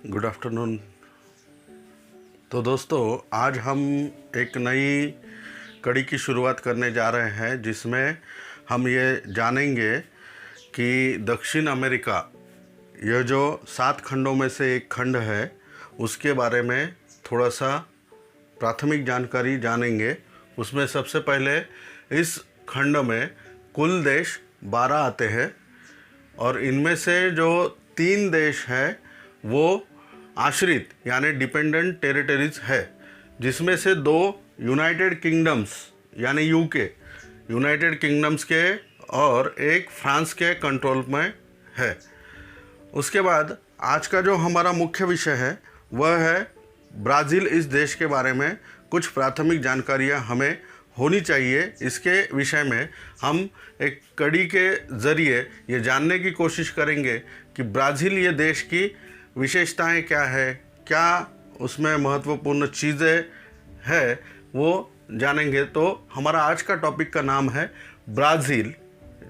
Good afternoon. तो दोस्तों, आज हम एक नई कड़ी की शुरुआत करने जा रहे हैं जिसमें हम ये जानेंगे कि दक्षिण अमेरिका, यह जो 7 खंडों में से एक खंड है, उसके बारे में थोड़ा सा प्राथमिक जानकारी जानेंगे। उसमें सबसे पहले इस खंड में कुल देश 12 आते हैं और इनमें से जो 3 देश हैं वो आश्रित यानी डिपेंडेंट टेरिटरीज है, जिसमें से 2 यूनाइटेड किंगडम्स यानी यूके, यूनाइटेड किंगडम्स के, और एक फ्रांस के कंट्रोल में है। उसके बाद आज का जो हमारा मुख्य विषय है वह है ब्राज़ील। इस देश के बारे में कुछ प्राथमिक जानकारियाँ हमें होनी चाहिए। इसके विषय में हम एक कड़ी के ज़रिए ये जानने की कोशिश करेंगे कि ब्राज़ील ये देश की विशेषताएं क्या है, क्या उसमें महत्वपूर्ण चीज़ें हैं, वो जानेंगे। तो हमारा आज का टॉपिक का नाम है ब्राज़ील,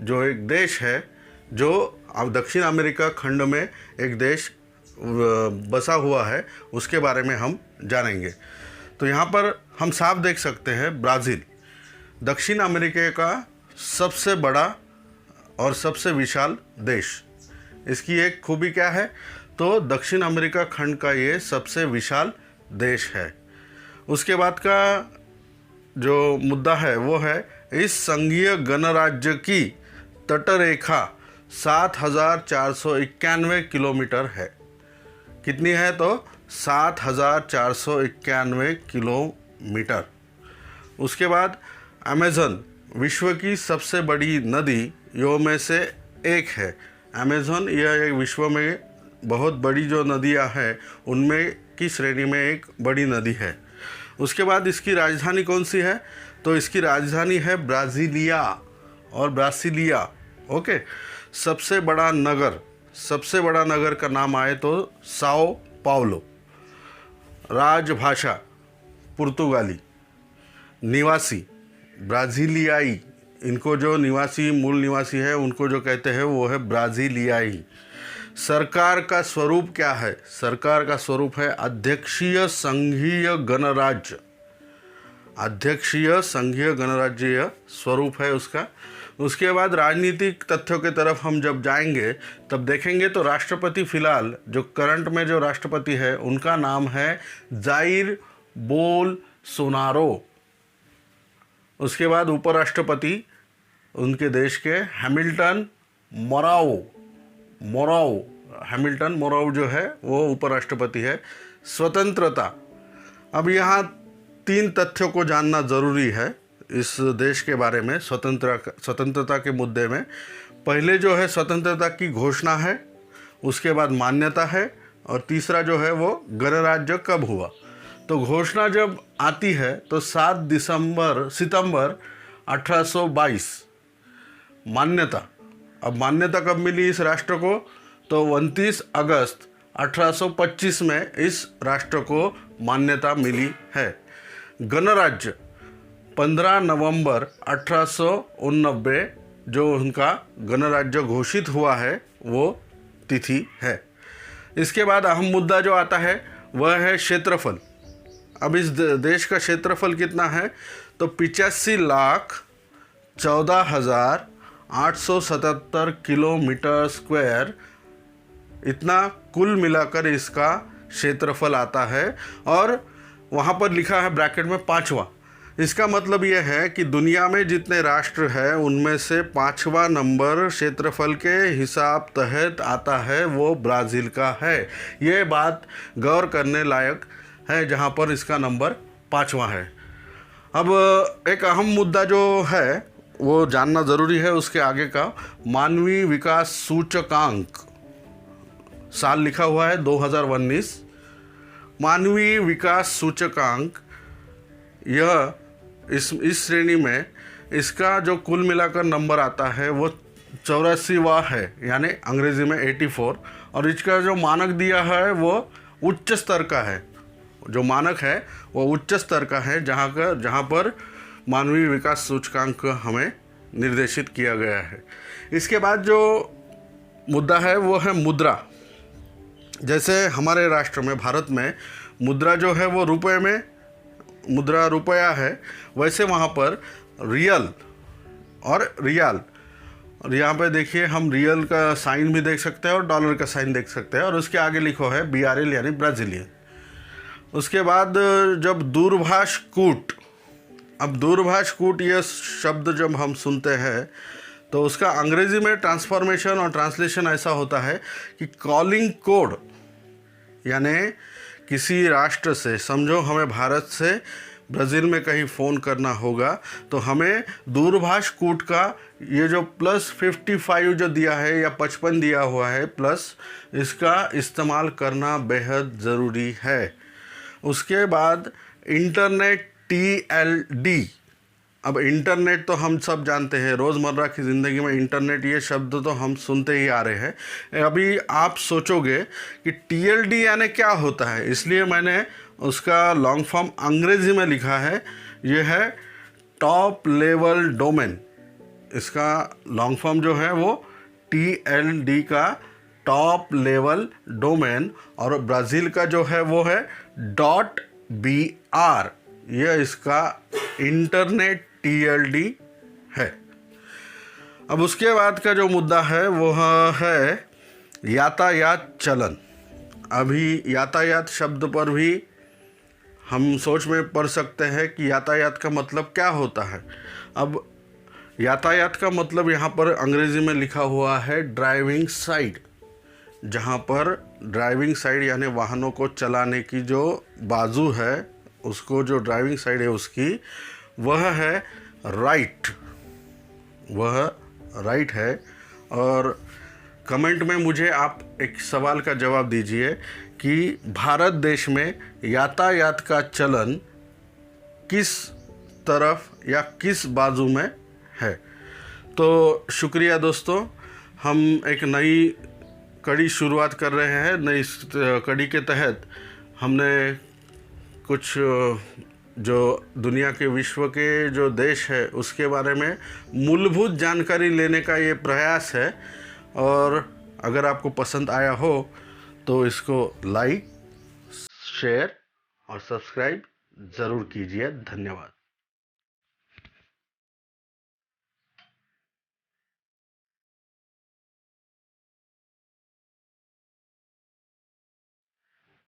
जो एक देश है जो अब दक्षिण अमेरिका खंड में एक देश बसा हुआ है, उसके बारे में हम जानेंगे। तो यहाँ पर हम साफ देख सकते हैं ब्राज़ील दक्षिण अमेरिका का सबसे बड़ा और सबसे विशाल देश। इसकी एक खूबी क्या है, तो दक्षिण अमेरिका खंड का ये सबसे विशाल देश है। उसके बाद का जो मुद्दा है वो है इस संघीय गणराज्य की तटरेखा 7,491 किलोमीटर है। कितनी है, तो 7,491 किलोमीटर। उसके बाद अमेज़न विश्व की सबसे बड़ी नदियों में से एक है। अमेज़न यह एक विश्व में बहुत बड़ी जो नदियाँ हैं उनमें की श्रेणी में एक बड़ी नदी है। उसके बाद इसकी राजधानी कौन सी है, तो इसकी राजधानी है ब्राज़ीलिया और ब्रासिलिया। ओके। सबसे बड़ा नगर का नाम आए तो साओ पाउलो। राजभाषा पुर्तगाली। निवासी ब्राज़ीलियाई, इनको जो मूल निवासी है उनको जो कहते हैं वो है ब्राज़ीलियाई। सरकार का स्वरूप क्या है, सरकार का स्वरूप है अध्यक्षीय संघीय गणराज्य। अध्यक्षीय संघीय गणराज्य स्वरूप है उसका। उसके बाद राजनीतिक तथ्यों की तरफ हम जब जाएंगे तब देखेंगे तो राष्ट्रपति फिलहाल जो करंट में जो राष्ट्रपति है उनका नाम है जाइर बोल्सोनारो। उसके बाद उपराष्ट्रपति उनके देश के हैमिल्टन मोराव जो है वो उपराष्ट्रपति है। स्वतंत्रता, अब यहाँ 3 तथ्यों को जानना ज़रूरी है इस देश के बारे में। स्वतंत्रता के मुद्दे में पहले जो है स्वतंत्रता की घोषणा है, उसके बाद मान्यता है, और तीसरा जो है वो गणराज्य कब हुआ। तो घोषणा जब आती है तो 7 सितंबर 1822। मान्यता, अब मान्यता कब मिली इस राष्ट्र को, तो 29 अगस्त 1825 में इस राष्ट्र को मान्यता मिली है। गणराज्य 15 नवंबर 1889 जो उनका गणराज्य घोषित हुआ है वो तिथि है। इसके बाद अहम मुद्दा जो आता है वह है क्षेत्रफल। अब इस देश का क्षेत्रफल कितना है, तो 85,14,877 किलोमीटर स्क्वायर, इतना कुल मिलाकर इसका क्षेत्रफल आता है। और वहाँ पर लिखा है ब्रैकेट में 5वां। इसका मतलब यह है कि दुनिया में जितने राष्ट्र हैं उनमें से 5वां नंबर क्षेत्रफल के हिसाब तहत आता है वो ब्राज़ील का है। ये बात गौर करने लायक है जहाँ पर इसका नंबर 5वां है। अब एक अहम मुद्दा जो है वो जानना ज़रूरी है उसके आगे का। मानवीय विकास सूचकांक, साल लिखा हुआ है 2019। मानवीय विकास सूचकांक यह इस श्रेणी में इसका जो कुल मिलाकर नंबर आता है वो 84वां है, यानी अंग्रेज़ी में 84। और इसका जो मानक दिया है वो उच्च स्तर का है। जो मानक है वो उच्च स्तर का है, जहाँ पर मानवीय विकास सूचकांक हमें निर्देशित किया गया है। इसके बाद जो मुद्दा है वो है मुद्रा। जैसे हमारे राष्ट्र में, भारत में मुद्रा जो है वो रुपए में, मुद्रा रुपया है, वैसे वहाँ पर रियल और रियाल, और यहाँ पे देखिए हम रियल का साइन भी देख सकते हैं और डॉलर का साइन देख सकते हैं, और उसके आगे लिखो है BRL यानी ब्राज़ीलियन। उसके बाद जब दूरभाष कूट, अब दूरभाष कूट ये शब्द जब हम सुनते हैं तो उसका अंग्रेज़ी में ट्रांसफॉर्मेशन और ट्रांसलेशन ऐसा होता है कि कॉलिंग कोड, यानी किसी राष्ट्र से, समझो हमें भारत से ब्राज़ील में कहीं फ़ोन करना होगा तो हमें दूरभाष कूट का ये जो +55 जो दिया है या 55 दिया हुआ है प्लस, इसका इस्तेमाल करना बेहद ज़रूरी है। उसके बाद इंटरनेट TLD। अब इंटरनेट तो हम सब जानते हैं, रोज़मर्रा की ज़िंदगी में इंटरनेट ये शब्द तो हम सुनते ही आ रहे हैं। अभी आप सोचोगे कि TLD यानी क्या होता है, इसलिए मैंने उसका लॉन्ग फॉर्म अंग्रेज़ी में लिखा है। ये है टॉप लेवल डोमेन, इसका लॉन्ग फॉर्म जो है वो TLD का टॉप लेवल डोमेन, और ब्राज़ील का जो है वो है .BR, यह इसका इंटरनेट TLD है। अब उसके बाद का जो मुद्दा है वो है यातायात चलन। अभी यातायात शब्द पर भी हम सोच में पड़ सकते हैं कि यातायात का मतलब क्या होता है। अब यातायात का मतलब यहाँ पर अंग्रेज़ी में लिखा हुआ है ड्राइविंग साइड, जहाँ पर ड्राइविंग साइड यानी वाहनों को चलाने की जो बाजू है, उसको जो ड्राइविंग साइड है उसकी, वह है राइट, वह राइट है। और कमेंट में मुझे आप एक सवाल का जवाब दीजिए कि भारत देश में यातायात का चलन किस तरफ या किस बाजू में है। तो शुक्रिया दोस्तों, हम एक नई कड़ी शुरुआत कर रहे हैं। नई कड़ी के तहत हमने कुछ जो दुनिया के, विश्व के जो देश है उसके बारे में मूलभूत जानकारी लेने का ये प्रयास है। और अगर आपको पसंद आया हो तो इसको लाइक, शेयर और सब्सक्राइब ज़रूर कीजिए। धन्यवाद।